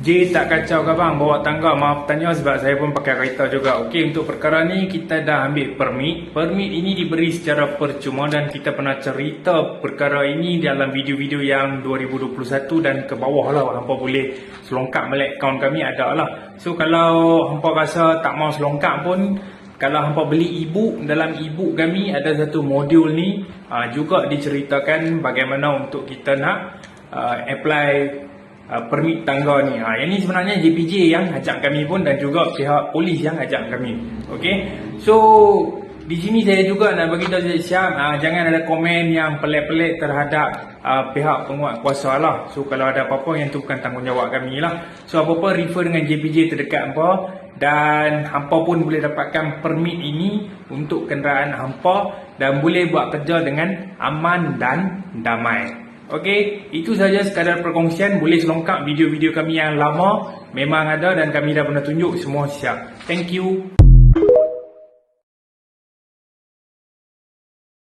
J tak kacau ke bang bawa tangga? Maaf tanya sebab saya pun pakai kereta juga. Okey, untuk perkara ni kita dah ambil permit. Permit ini diberi secara percuma dan kita pernah cerita perkara ini dalam video-video yang 2021 dan ke bawah lah. Hampa boleh selongkap balik akaun kami, ada lah. So kalau hampa rasa tak mau selongkap pun, kalau hampa beli e-book, dalam e-book kami ada satu modul ni juga diceritakan bagaimana untuk kita nak apply permit tangga ni. Yang ni sebenarnya JPJ yang ajak kami pun dan juga pihak polis yang ajak kami. Okey. So di sini saya juga nak bagi tahu Syam, jangan ada komen yang pelik-pelik terhadap pihak penguat kuasa lah. So kalau ada apa-apa yang tu bukan tanggungjawab kami lah. So apa-apa refer dengan JPJ terdekat hampa dan hampa pun boleh dapatkan permit ini untuk kenderaan hampa dan boleh buat kerja dengan aman dan damai. Okey, itu saja sekadar perkongsian. Boleh selongkap video-video kami yang lama, memang ada dan kami dah pernah tunjuk semua siap. Thank you.